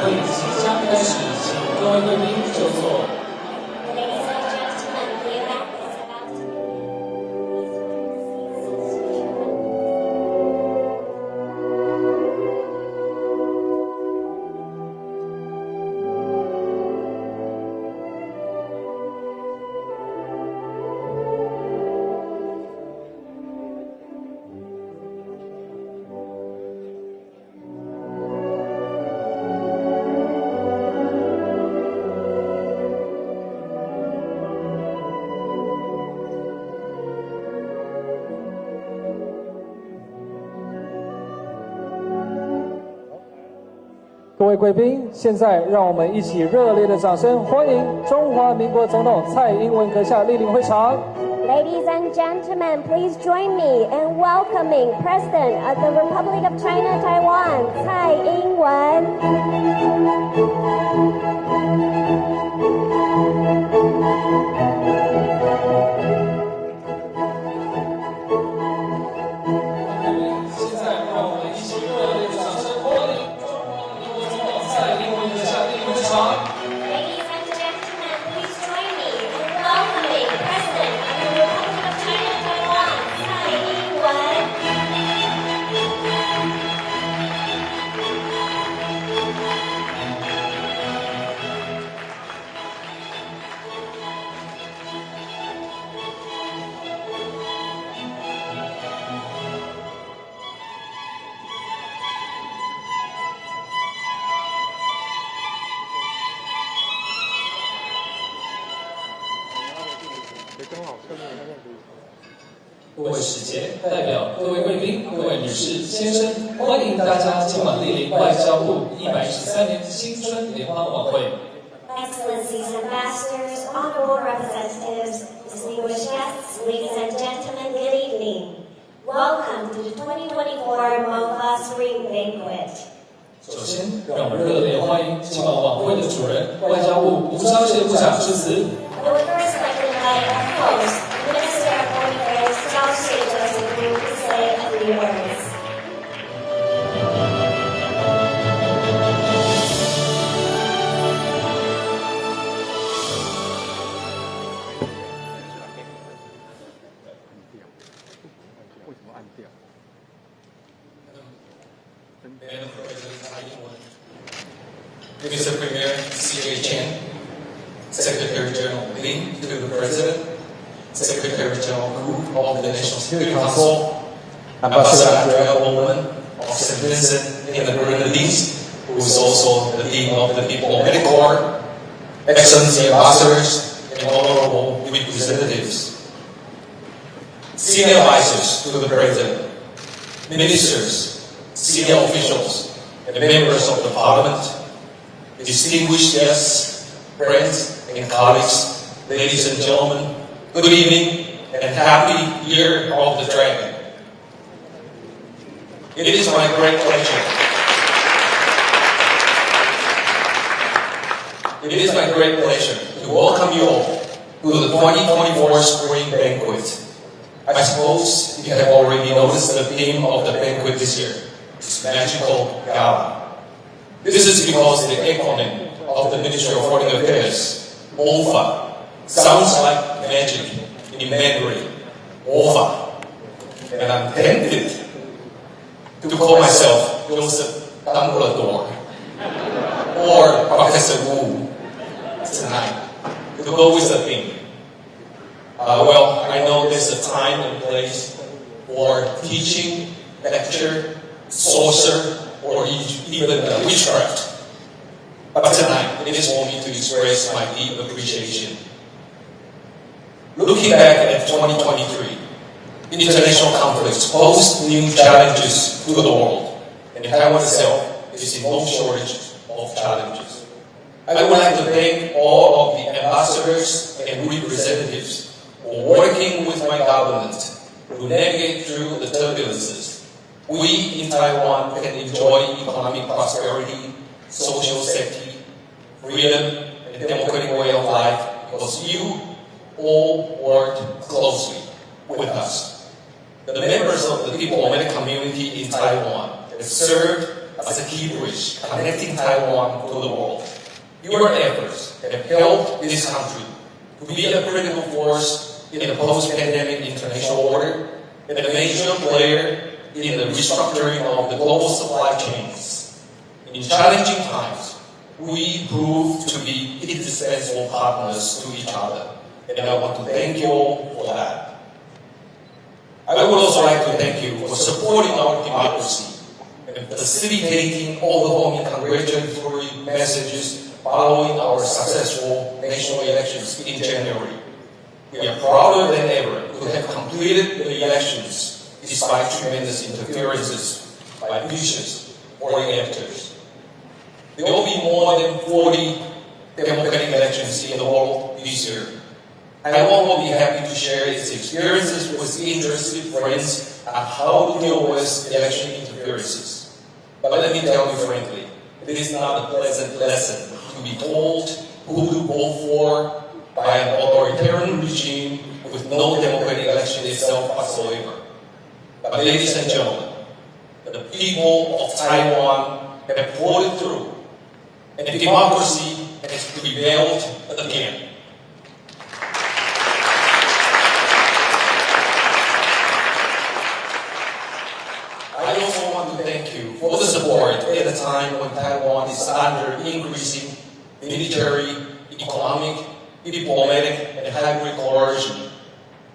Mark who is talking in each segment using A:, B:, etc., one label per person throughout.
A: 会即将开始，请各位贵宾就座。各位贵宾，现在让我们一起热烈的掌声欢迎中华民国总统蔡英文阁下莅临会场。
B: Ladies and gentlemen, please join me in welcoming President of the Republic of China, Taiwan, 蔡英文。
A: 各位使节代表、各位贵宾、各位女士、先生，欢迎大家今晚莅临外交部113年新春联欢晚会。
B: Excellencies, ambassadors, honorable representatives, distinguished guests, ladies and gentlemen, good evening. Welcome to the 2024 MOFA Spring Banquet.
A: 首先，让我们热烈欢迎今晚晚会的主人，外交部吴钊燮部长致辞。
B: I would first like to invite our host, the Minister of Foreign Affairs, 钊燮Joseph, to say a few words.
A: Mr. Premier C.J. Chen, Secretary General Lin to the President, Secretary General Hu of the National Security Council, Ambassador Andrea Bowman of St. Vincent in the Grenadines, who is also the Dean of the Diplomatic Corps, Excellency Ambassadors and honorable representatives, senior advisors to the President, ministers, senior officials, and members of the Parliament, distinguished guests, friends, and colleagues, ladies and gentlemen, good evening and happy Year of the Dragon. It is my great pleasure. It is my great pleasure to welcome you all to the 2024 Spring Banquet. I suppose you have already noticed the theme of the banquet this year. It's Magical Gala. This is because the acronym of the Ministry of Foreign Affairs, MOFA, sounds like magic in Mandarin, MOFA. And I'm tempted to call myself Joseph Dumbledore or Professor Wu tonight to go with the theme. Well, I know there's a time and place for teaching, lecture, sorcerer, or even witchcraft. But tonight, it is for me to express my deep appreciation. Looking back at 2023, international conflicts pose new challenges to the world, and Taiwan itself is in no shortage of challenges. I would like to thank all of the ambassadors and representatives for working with my government to navigate through the turbulences. We in Taiwan can enjoy economic prosperity, social safety, freedom, and democratic way of life because you all worked closely with us. The members of the diplomatic community in Taiwan have served as a key bridge connecting Taiwan to the world. Your efforts have helped this country to be a critical force in the post-pandemic international order and a major player in the restructuring of the global supply chains. In challenging times, we prove to be indispensable partners to each other, and I want to thank you all for that. I would also like to thank you for supporting our democracy and facilitating overwhelming congratulatory messages following our successful national elections in January. We are prouder than ever to have completed the elections despite tremendous interferences by vicious foreign actors. There will be more than 40 democratic elections in the world this year. Taiwan will be happy to share its experiences with interested friends on how to deal with election interferences. But let me tell you frankly, it is not a pleasant lesson to be told who to vote for by an authoritarian regime with no democratic election itself whatsoever. But ladies and gentlemen, the people of Taiwan have voted through, and democracy has prevailed again. I also want to thank you for the support at a time when Taiwan is under increasing military, economic, diplomatic, and hybrid coercion.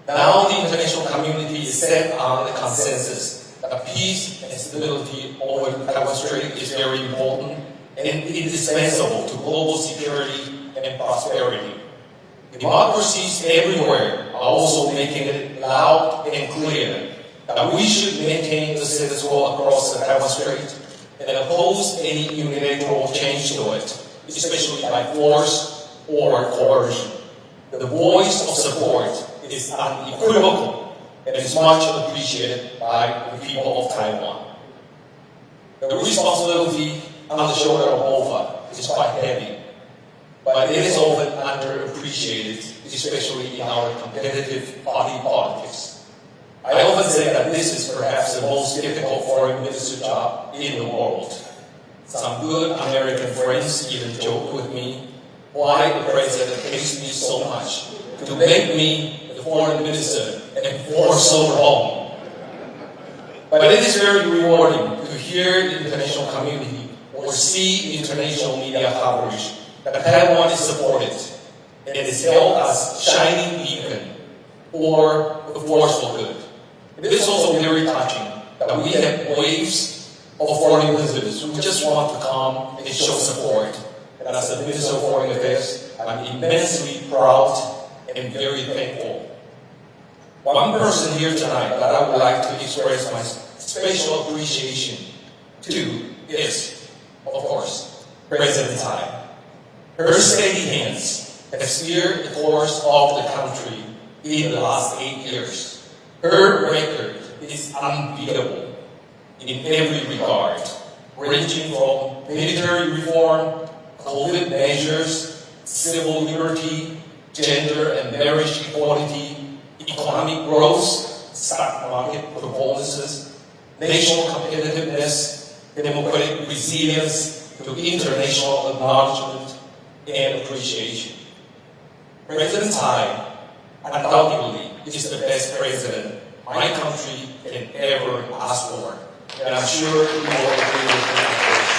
A: Now the international community is set on the consensus that peace and stability over the Taiwan Strait is very important and indispensable to global security and prosperity. Democracies everywhere are also making it loud and clear that we should maintain the status quo across the Taiwan Strait and oppose any unilateral change to it, especially by force or coercion. The voice of support is unequivocal and is much appreciated by the people of Taiwan. The responsibility on the shoulder of OFA is quite heavy, but it is often underappreciated, especially in our competitive party politics. I often say that this is perhaps the most difficult foreign minister job in the world. Some good American friends even joke with me why the president hates me so much to make me the foreign minister and for so long. But it is very rewarding to hear the international community or see international media coverage that Taiwan is supported and is held as shining beacon or the force for good. It is also very touching that we have waves of foreign visitors who just want to come and show support. And as the Minister of Foreign Affairs, I'm immensely proud and very thankful. One person here tonight that I would like to express my special appreciation to is, of course, President Tsai. Her steady hands have steered the course of the country in the last 8 years. Her record is unbeatable in every regard, ranging from military reform, COVID measures, civil liberty, gender and marriage equality, economic growth, stock market performances, national competitiveness, democratic resilience to international acknowledgement and appreciation. President Tsai undoubtedly is the best president my country can ever ask for, and I'm sure you will agree with me on this.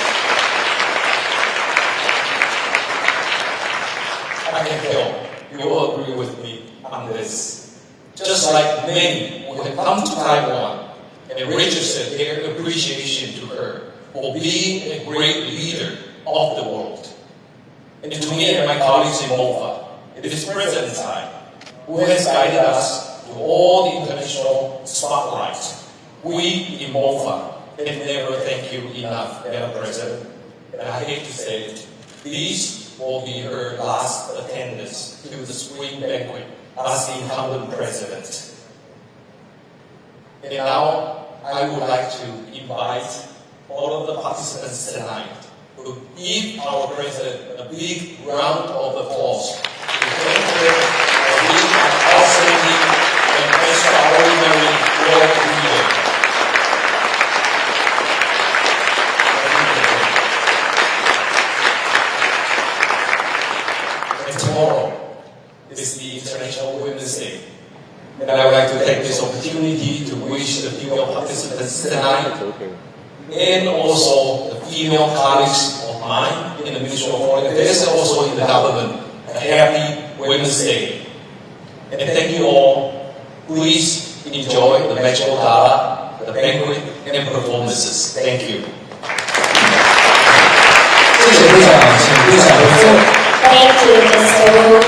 A: I can tell you will agree with me on this. Just like many who have come to Taiwan and registered their appreciation to her for being a great leader of the world. And to me and my colleagues in MOFA, it is President Tsai who has guided us to all the international spotlights. We in MOFA can never thank you enough, Madam President. And I hate to say it, these will be her last attendance to the spring banquet as the incumbent president. And now I would like to invite all of the participants tonight to give our president a big round of applause to thank her for being an outstanding and extraordinary world leader. And tonight, and also the female colleagues of mine in the Ministry of Foreign Affairs and also in the government. A happy Women's Day. And thank you all. Please enjoy the magical gala, the banquet, and performances. Thank you.
C: 谢谢部长，请部长回座。
B: Thank you, Mr. Wu.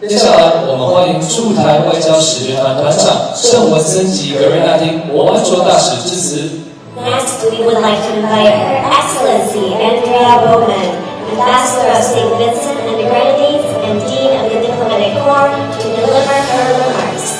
C: 接下来，我们欢迎驻台外交使节团团长盛文森及格瑞纳丁国安卓大使致辞。
B: Next, we would like to invite Her Excellency Andrea Bowman, Ambassador of St. Vincent and the Grenadines and Dean of the Diplomatic Corps, to deliver her remarks.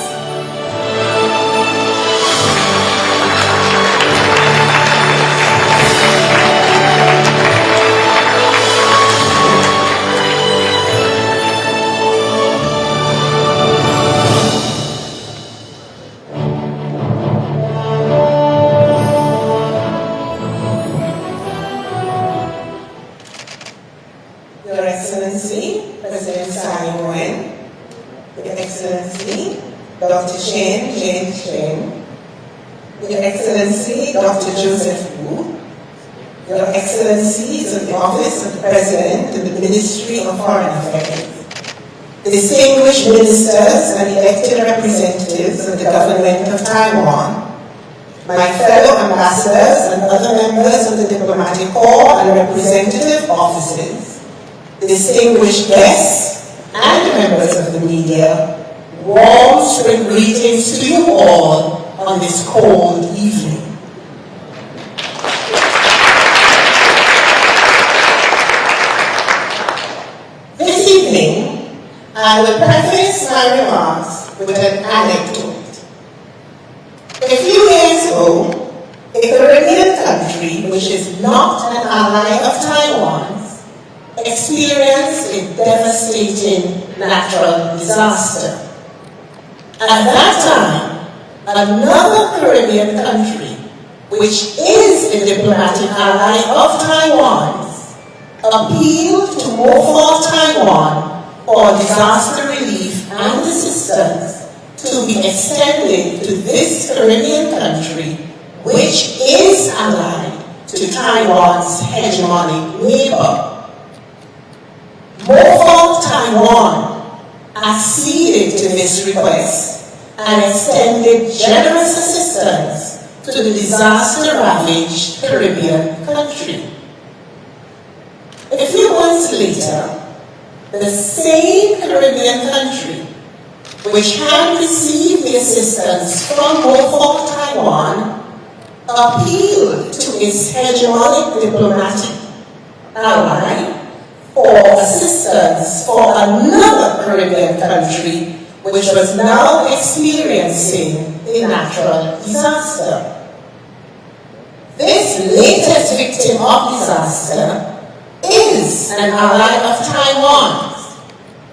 D: Your Excellency, President Tsai Ing-wen, Your Excellency, Dr. James Chen, Your Excellency, Dr. Joseph Wu, Your Excellencies of the Office of the President and the Ministry of Foreign Affairs, distinguished ministers and elected representatives of the government of Taiwan, my fellow ambassadors and other members of the diplomatic corps and representative offices, distinguished guests and members of the media, warm spring greetings to you all on this cold evening. This evening, I will preface my remarks with an anecdote. A few years ago, a Caribbean country which is not an ally of Taiwan's experienced a devastating natural disaster. At that time, another Caribbean country, which is a diplomatic ally of Taiwan's, appealed to MOFOR Taiwan for disaster relief and assistance to be extended to this Caribbean country, which is allied to Taiwan's hegemonic neighbor. MOFOR Taiwan acceded to this request and extended generous assistance to the disaster-ravaged Caribbean country. A few months later, the same Caribbean country, which had received the assistance from MOFOR Taiwan, appealed to its hegemonic diplomatic ally for assistance for another Caribbean country which was now experiencing a natural disaster. This latest victim of disaster is an ally of Taiwan's,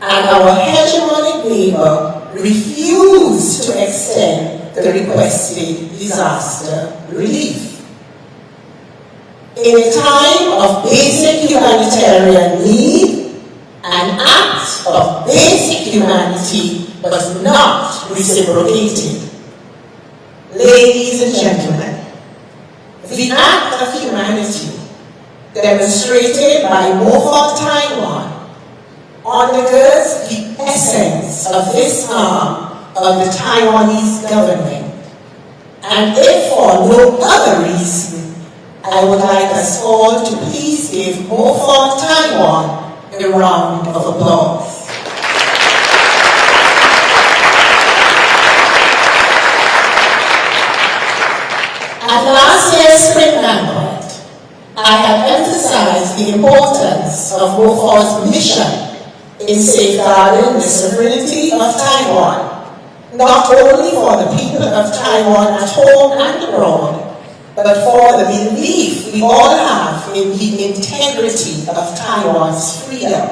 D: and our hegemonic neighbor refused to extend the requested disaster relief. In a time of basic humanitarian need, an act of basic humanity was not reciprocated. Ladies and gentlemen, the act of humanity demonstrated by MOFOR Taiwan undergirds the essence of this arm of the Taiwanese government, and if for no other reason, I would like us all to please give MOFOR Taiwan a round of applause. At last year's spring banquet, I have emphasized the importance of MOFOR's mission in safeguarding the sovereignty of Taiwan, not only for the people of Taiwan at home and abroad, but for the belief we all have in the integrity of Taiwan's freedom.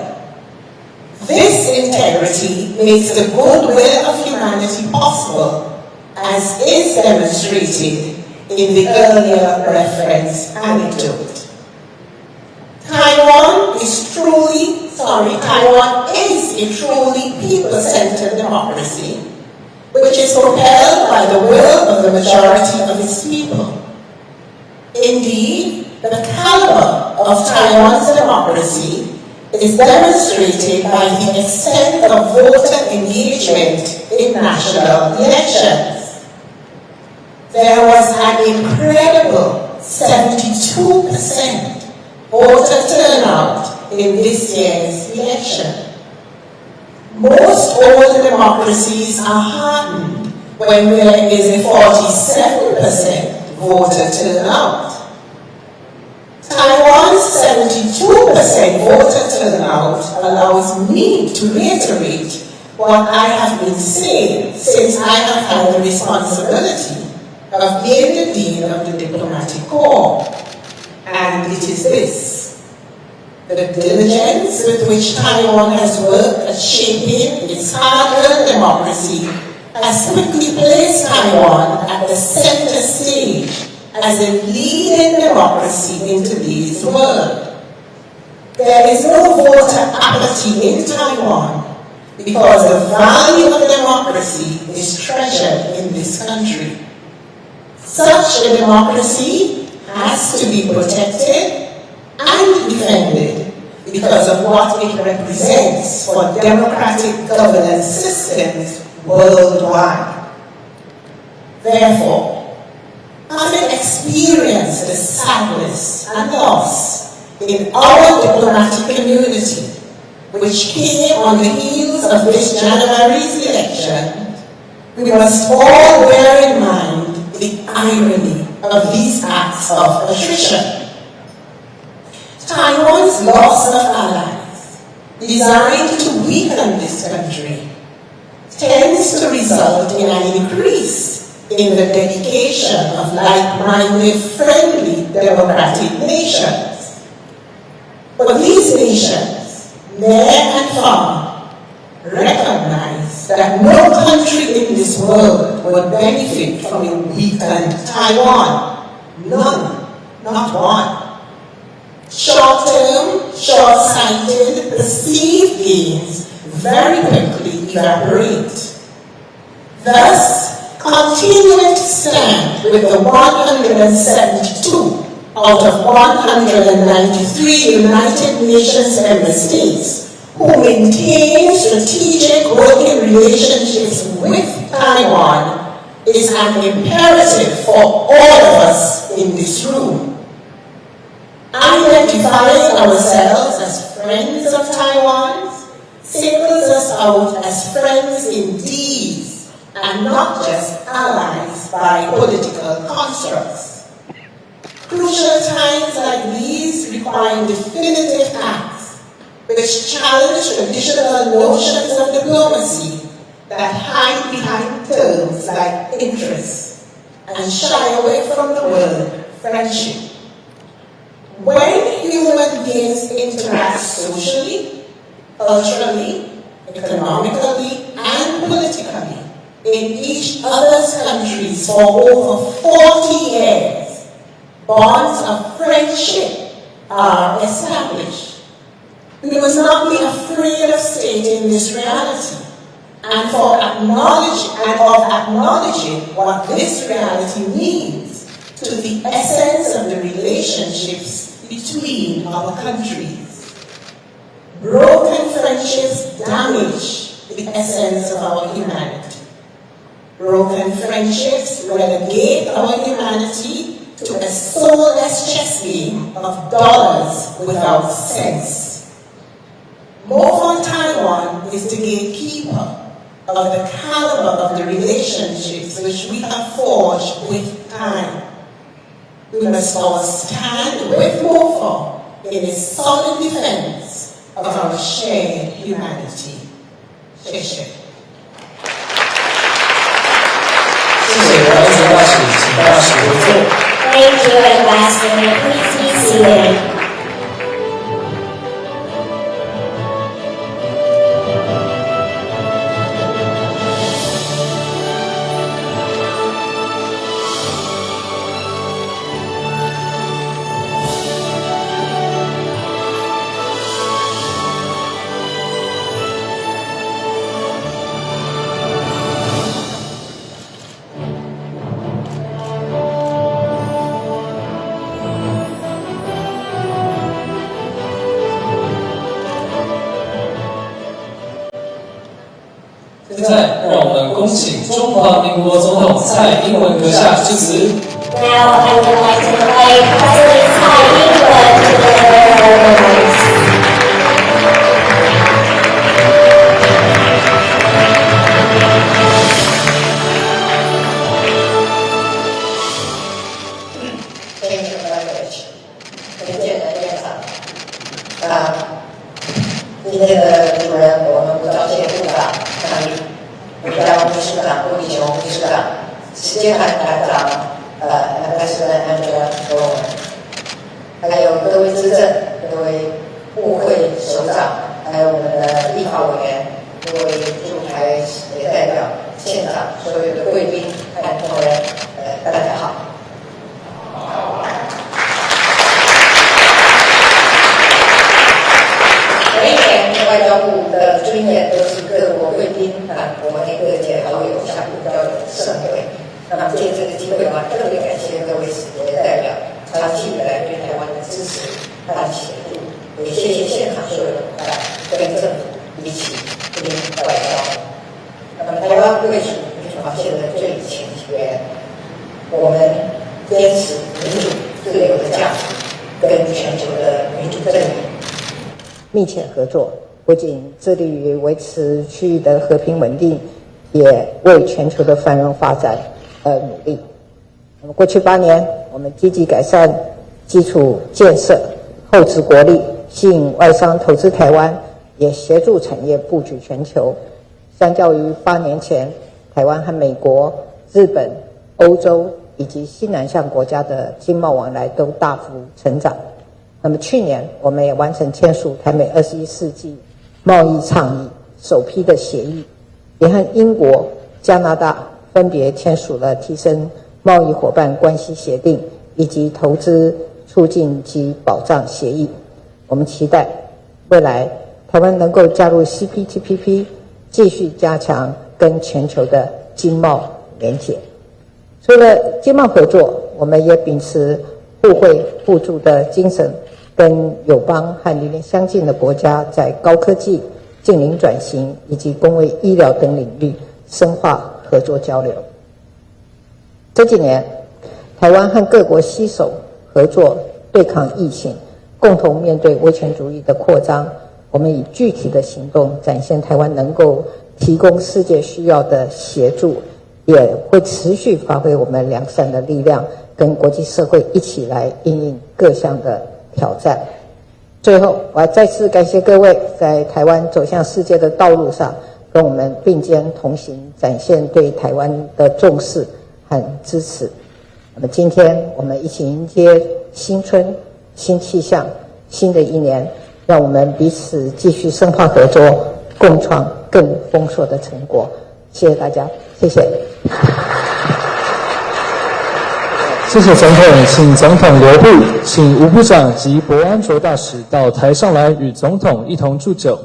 D: This integrity makes the goodwill of humanity possible, as is demonstrated in the earlier referenced anecdote. Taiwan is a truly people-centered democracy, which is propelled by the will of the majority of its people. Indeed, the caliber of Taiwan's democracy is demonstrated by the extent of voter engagement in national elections. There was an incredible 72% voter turnout in this year's election. Most older democracies are hardened when there is a 47% voter turnout. Taiwan's 72% voter turnout allows me to reiterate what I have been saying since I have had the responsibility of being the Dean of the Diplomatic Corps. And it is this: the diligence with which Taiwan has worked at shaping its hard-earned democracy has quickly placed Taiwan at the center stage as a leading democracy in today's world. There is no voter apathy in Taiwan because the value of democracy is treasured in this country. Such a democracy has to be protected and defended because of what it represents for democratic governance systems worldwide. Therefore, having experienced the sadness and loss in our diplomatic community, which came on the heels of this January's election, we must all bear in mind the irony of these acts of attrition. Taiwan's loss of allies, designed to weaken this country, tends to result in an increase in the dedication of like-minded, friendly, democratic nations. But these nations, near and far, recognize that no country in this world would benefit from a weakened Taiwan. None, not one. Short-term, short-sighted, perceived gains very quickly evaporate. Thus, continuing to stand with the 172 out of 193 United Nations member states who maintain strategic working relationships with Taiwan is an imperative for all of us in this room. Identifying ourselves as friends of Taiwan singles us out as friends indeed, and not just allies by political constructs. Crucial times like these require definitive acts which challenge traditional notions of diplomacy that hide behind terms like interest and shy away from the word friendship. When human beings interact socially, culturally, economically, and politically in each other's countries for over 40 years, bonds of friendship are established. We must not be afraid of stating this reality and of acknowledging what this reality means to the essence of the relationships between our countries. Broken friendships damage the essence of our humanity. Broken friendships relegate our humanity to a soulless chess game of dollars without sense. MOFON Taiwan is the gatekeeper of the caliber of the relationships which we have forged with time. We must all stand with MOFON in a solid defense of our shared humanity. Sheshe.
C: 谢谢外交大使，请大使回座。
B: Thank you, Ambassador. Please be seated.
C: 现在，让我们恭请中华民国总统蔡英文阁下致辞。
B: Now I would like to invite President Tsai Ing-wen to deliver her remarks.
E: Thank you very much. 尊敬的院长，今天的主人我们不召谢部长参与，国家秘书长顾立雄秘书长，时间团团长Ambassador Angela Bowman， 还有各位资政、各位部会首长，还有我们的立法委员、各位驻台协代表、现场所有的贵宾和同仁，大家好。每一年外交部的尊严都是各国贵宾和国内各界好友相互交流的盛会。那么借这个机会嘛，特别感谢各位使节代表长期以来对台湾的支持和协助，也谢谢现场所有的伙伴跟政府一起推进外交。那么台湾位处民主防线的最前沿，我们坚持民主自由的价值，跟全球的民主阵营密切合作，不仅致力于维持区域的和平稳定，也为全球的繁荣发展而努力。那么过去8年，我们积极改善基础建设，厚植国力，吸引外商投资台湾，也协助产业布局全球。相较于8年前，台湾和美国、日本、欧洲以及西南向国家的经贸往来都大幅成长。那么去年，我们也完成签署台美21世纪贸易倡议首批的协议，也和英国、加拿大分别签署了提升贸易伙伴关系协定以及投资促进及保障协议。我们期待未来台湾能够加入 CPTPP， 继续加强跟全球的经贸连结。除了经贸合作，我们也秉持互惠互助的精神，跟友邦和理念相近的国家在高科技、近邻转型以及公卫医疗等领域深化合作交流。这几年，台湾和各国携手合作对抗疫情，共同面对威权主义的扩张。我们以具体的行动展现台湾能够提供世界需要的协助，也会持续发挥我们良善的力量，跟国际社会一起来因应各项的挑战。最后，我要再次感谢各位在台湾走向世界的道路上跟我们并肩同行，展现对台湾的重视和支持。那么今天我们一起迎接新春、新气象、新的一年，让我们彼此继续深化合作，共创更丰硕的成果。谢谢大家，谢谢。
C: 谢谢总统，请总统留步，请吴部长及国安卓大使到台上来与总统一同祝酒。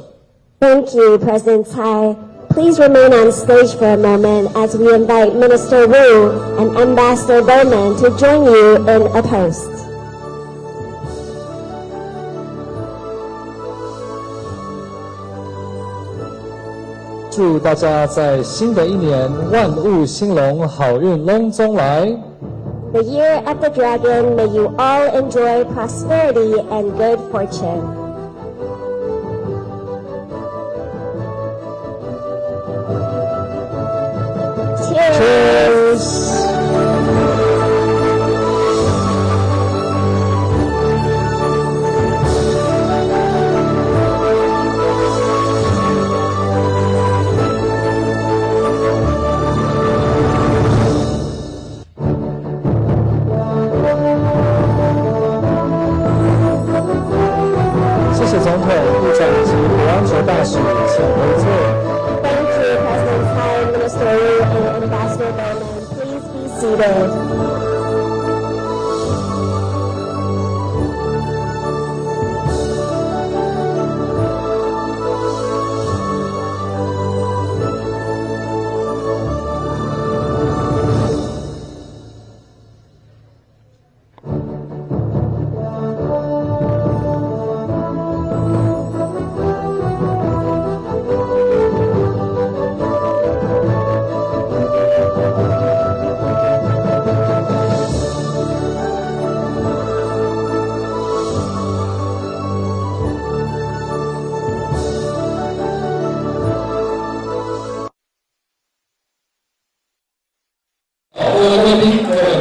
B: Thank you, President Tsai. Please remain on stage for a moment as we invite Minister Wu and Ambassador Bowman to join you in a toast.
C: 祝大家在新的一年万物兴隆，好运隆中来。
B: The year of the dragon, may you all enjoy prosperity and good fortune. Cheers!
C: 总统、部长及国安卓大使，请回座。
B: Thank you, President Tsai, Minister Wu, and Ambassador Bowman. Please be seated.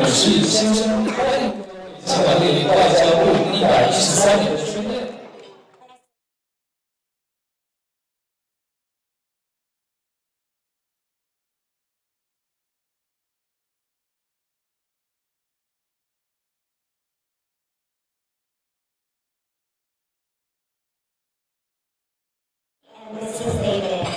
C: 女士、先生，欢迎今晚莅临外交部113年的春宴。
B: And this is David.